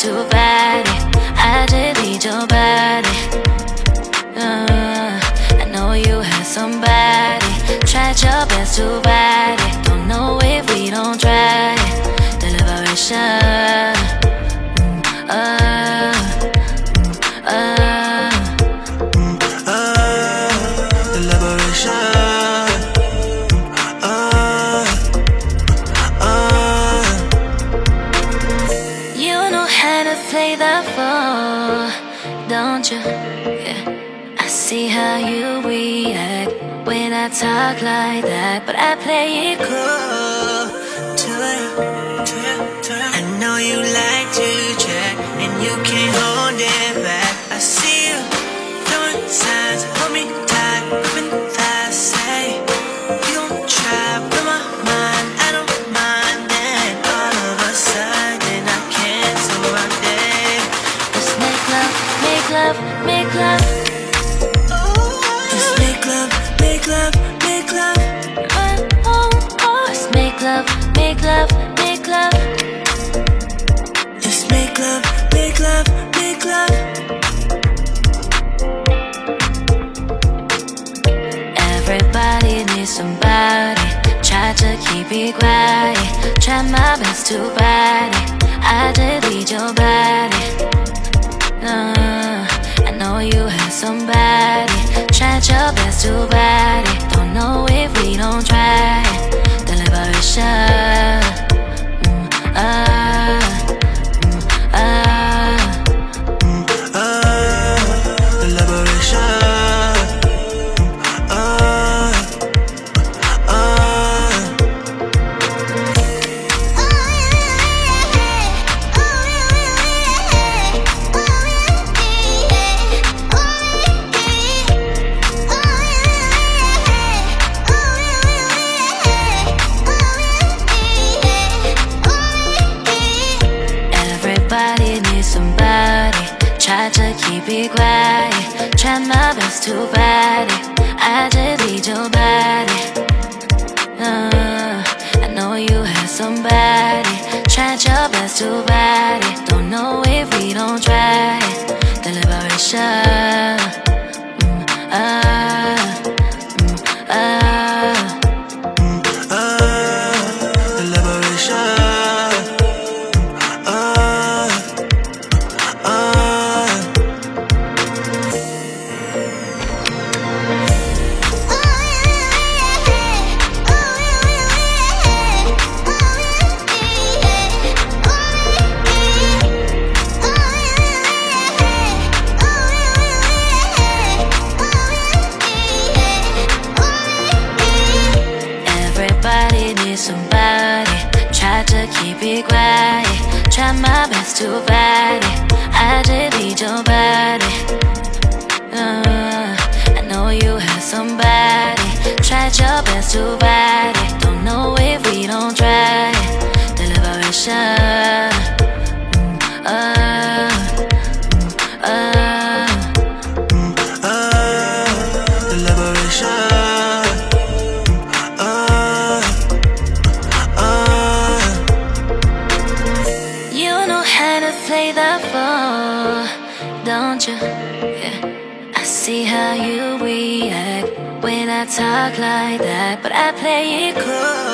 too bad. I just need your body. I know you had somebody. Tried your best to bad it. Don't know if we don't try it. The liberation. The liberation. You know how to play the fool, don't you? Yeah. I see how you react when I talk like that, but I play it cool To you. I know you like to check, and you can't hold it back. I see you throwing signs, hold me tight, moving fast. Say you gon' try with my mind, I don't mind. Then all of a sudden I can't, so I'm dead. Let's make love, make love, make love. Just make love, make love, make love. Let's make love, make love, make love. Just make love, make love, make love. Everybody needs somebody. Try to keep it quiet. Try my best to fight it. I just need your body. I know you have somebody. Tried your best to fight it. Don't know if we don't try it. The liberation. The liberation. Everybody needs somebody. Try to keep it quiet. Try my best to fight it. I just need your body. I know you have somebody. Tried your best to fight it. Don't know if we don't try it. The liberation. The liberation. Everybody needs somebody. Try to keep it quiet. Try my best to fight it. I just need your body. I know you have somebody. Tried your best to fight it. Don't know if we don't try it. The liberation. The liberation. You know how to play the fool, don't you? Yeah. I see how you react when I talk like that, but I play it cool